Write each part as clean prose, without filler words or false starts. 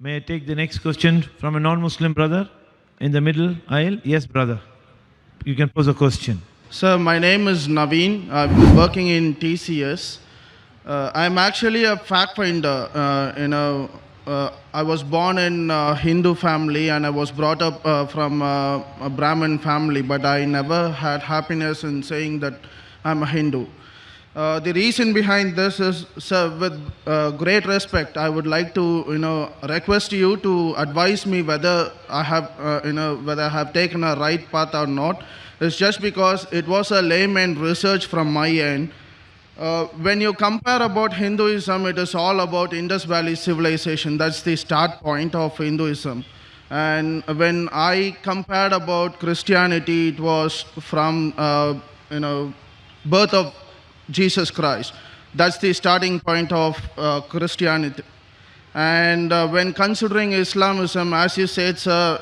May I take the next question from a non-Muslim brother in the middle aisle? Yes, brother. You can pose a question. Sir, my name is Naveen. I'm working in TCS. I'm actually a fact finder. I was born in a Hindu family and I was brought up from a Brahmin family, but I never had happiness in saying that I'm a Hindu. The reason behind this is, sir, with great respect, I would like to, request you to advise me whether whether I have taken a right path or not. It's just because it was a layman research from my end. When you compare about Hinduism, it is all about Indus Valley civilization. That's the start point of Hinduism. And when I compared about Christianity, it was from birth of Jesus Christ. That's the starting point of Christianity. And when considering Islamism, as you said, sir,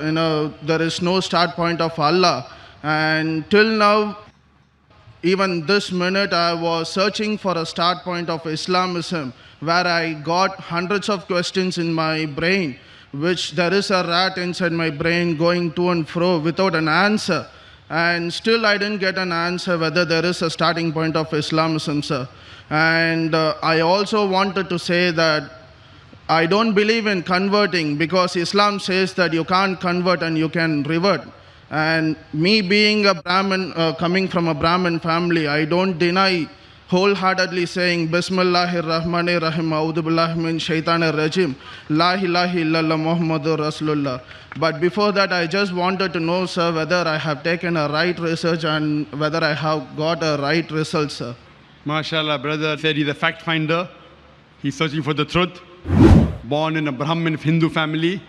there is no start point of Allah. And till now, even this minute, I was searching for a start point of Islamism, where I got hundreds of questions in my brain, which there is a rat inside my brain going to and fro without an answer. And still, I didn't get an answer whether there is a starting point of Islamism, sir. And I also wanted to say that I don't believe in converting because Islam says that you can't convert and you can revert. And me being a Brahmin, coming from a Brahmin family, I don't deny wholeheartedly saying Bismillahir Rahmanir Rahim, A'udhu Billahi min Shaitanir Rajim, La ilaha illallah Muhammadur Rasulullah. But before that, I just wanted to know, sir, whether I have taken a right research and whether I have got a right result, sir. MashaAllah, brother said he's a fact finder. He's searching for the truth. Born in a Brahmin Hindu family,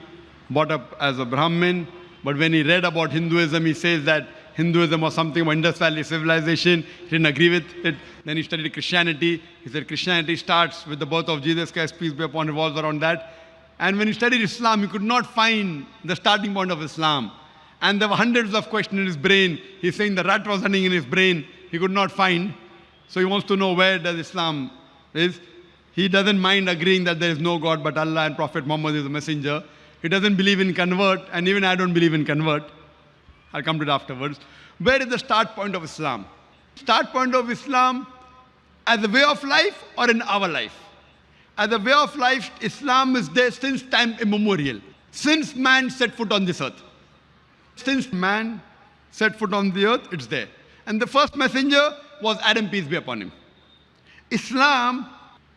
brought up as a Brahmin. But when he read about Hinduism, he says that Hinduism was something about Indus Valley civilization. He didn't agree with it. Then he studied Christianity. He said Christianity starts with the birth of Jesus Christ, peace be upon him, revolves around that. And when he studied Islam, he could not find the starting point of Islam. And there were hundreds of questions in his brain. He's saying the rat was running in his brain. He could not find. So he wants to know where does Islam is. He doesn't mind agreeing that there is no God but Allah and Prophet Muhammad is a messenger. He doesn't believe in convert, and even I don't believe in convert. I'll come to it afterwards. Where is the start point of Islam? Start point of Islam as a way of life or in our life? As a way of life, Islam is there since time immemorial. Since man set foot on this earth. Since man set foot on the earth, it's there. And the first messenger was Adam, peace be upon him. Islam,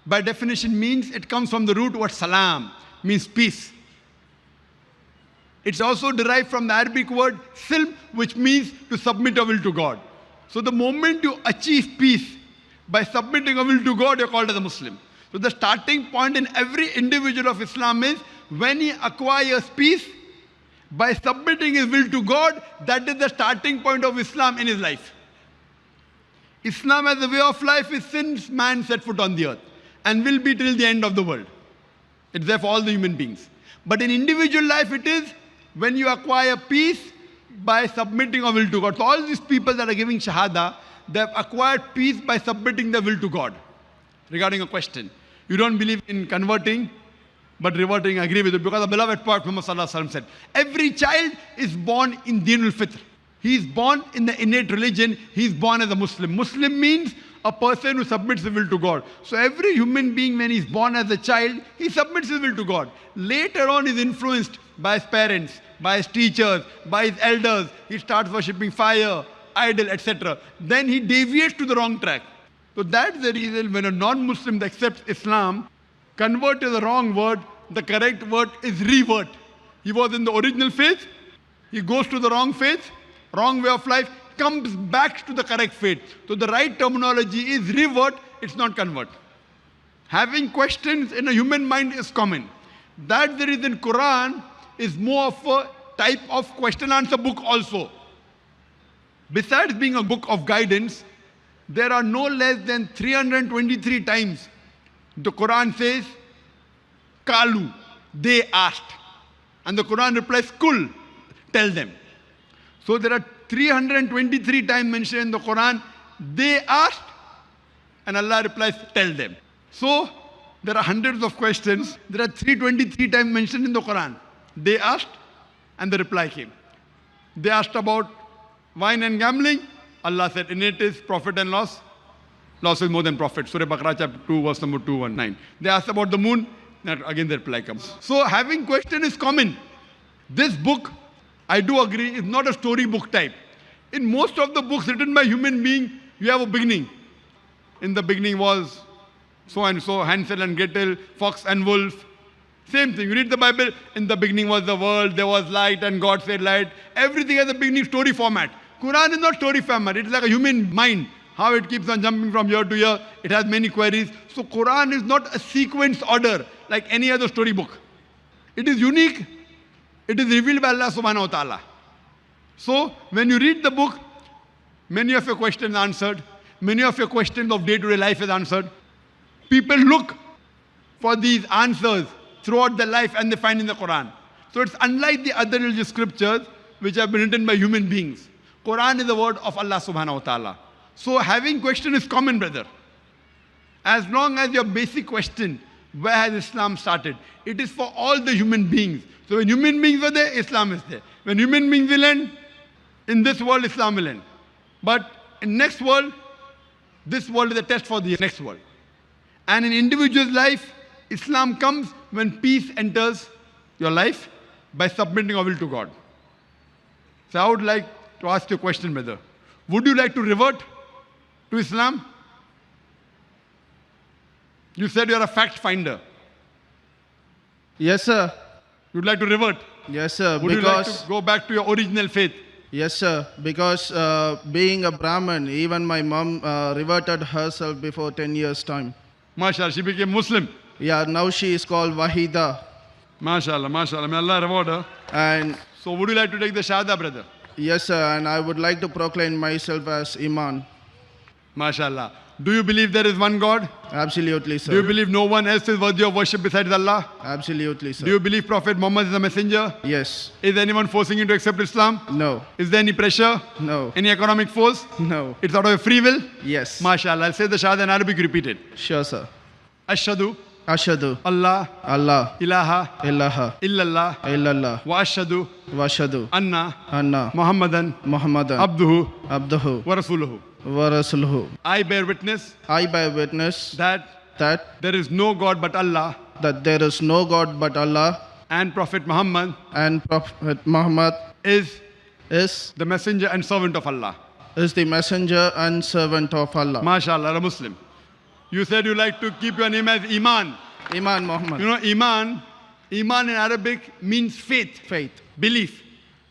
by definition, means it comes from the root word salam, means peace. It's also derived from the Arabic word silm, which means to submit your will to God. So the moment you achieve peace by submitting your will to God, you're called as a Muslim. So the starting point in every individual of Islam is when he acquires peace by submitting his will to God, that is the starting point of Islam in his life. Islam as a way of life is since man set foot on the earth and will be till the end of the world. It's there for all the human beings. But in individual life, it is when you acquire peace by submitting your will to God. So all these people that are giving Shahada, they have acquired peace by submitting their will to God. Regarding a question, you don't believe in converting, but reverting, I agree with it, because the beloved Prophet Muhammad Sallallahu Alaihi Wasallam said, every child is born in Dinul Fitr. He is born in the innate religion, he is born as a Muslim. Muslim means a person who submits his will to God. So every human being, when he is born as a child, he submits his will to God. Later on, he is influenced by his parents, by his teachers, by his elders. He starts worshipping fire, idol, etc. Then he deviates to the wrong track. So that's the reason when a non-Muslim accepts Islam, convert is the wrong word, the correct word is revert. He was in the original faith, he goes to the wrong faith, wrong way of life, comes back to the correct faith. So the right terminology is revert, it's not convert. Having questions in a human mind is common. That's the reason Quran is more of a type of question answer book also. Besides being a book of guidance, there are no less than 323 times the Quran says, Kalu, they asked. And the Quran replies, Kul, tell them. So there are 323 times mentioned in the Quran, they asked, and Allah replies, tell them. So there are hundreds of questions. There are 323 times mentioned in the Quran. They asked and the reply came. They asked about wine and gambling. Allah said, in it is profit and loss. Loss is more than profit. Surah Baqarah chapter 2 verse number 219. They asked about the moon. That again the reply comes. So having question is common. This book, I do agree, is not a story book type. In most of the books written by human being, you have a beginning. In the beginning was so and so, Hansel and Gretel, fox and wolf. Same thing. You read the Bible, in the beginning was the world, there was light and God said light. Everything has a beginning story format. Quran is not story format. It is like a human mind. How it keeps on jumping from year to year. It has many queries. So Quran is not a sequence order like any other story book. It is unique. It is revealed by Allah subhanahu wa ta'ala. So when you read the book, many of your questions are answered. Many of your questions of day-to-day life is answered. People look for these answers throughout their life and they find in the Quran. So it's unlike the other religious scriptures which have been written by human beings. Quran is the word of Allah subhanahu wa ta'ala. So having question is common, brother. As long as your basic question, where has Islam started? It is for all the human beings. So when human beings are there, Islam is there. When human beings will end, in this world, Islam will end. But in next world, this world is a test for the next world. And in individual's life, Islam comes when peace enters your life by submitting your will to God. So I would like to ask you a question, brother. Would you like to revert to Islam? You said you're a fact finder. Yes, sir. You'd like to revert? Yes, sir. Would you like to go back to your original faith? Yes, sir. Because being a Brahmin, even my mom reverted herself before 10 years' time. MashaAllah, she became Muslim. Yeah, now she is called Wahida. MashaAllah, MashaAllah. May Allah reward her. And So would you like to take the Shahada, brother? yes, sir. And I would like to proclaim myself as Iman. MashaAllah. Do you believe there is one God? Absolutely, sir. Do you believe no one else is worthy of worship besides Allah? Absolutely, sir. Do you believe Prophet Muhammad is a messenger? Yes. Is anyone forcing you to accept Islam? No. Is there any pressure? No. Any economic force? No. It's out of your free will? Yes. MashaAllah. I'll say the Shahada in Arabic, repeat it. Sure, sir. Ashhadu Ashhadu Allah Allah ilaha ilaha illallah illallah wa ashhadu washhadu anna anna Muhammadan Muhammadan abduhu abduhu wa rasuluhu. wa rasuluhu. I bear witness I bear witness that that there is no God but Allah there is no God but Allah and Prophet Muhammad and Prophet Muhammad is is the messenger and servant of Allah. the messenger and servant of Allah. MashaAllah, a Muslim. You said you like to keep your name as Iman. Iman Muhammad. You know, Iman in Arabic means faith, Faith. belief.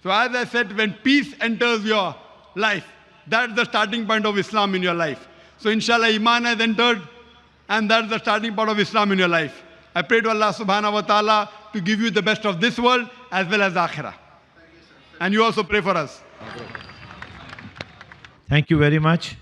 So as I said, when peace enters your life, that's the starting point of Islam in your life. So inshallah, Iman has entered and that's the starting point of Islam in your life. I pray to Allah subhanahu wa ta'ala to give you the best of this world as well as Akhirah. And you also pray for us. Thank you very much.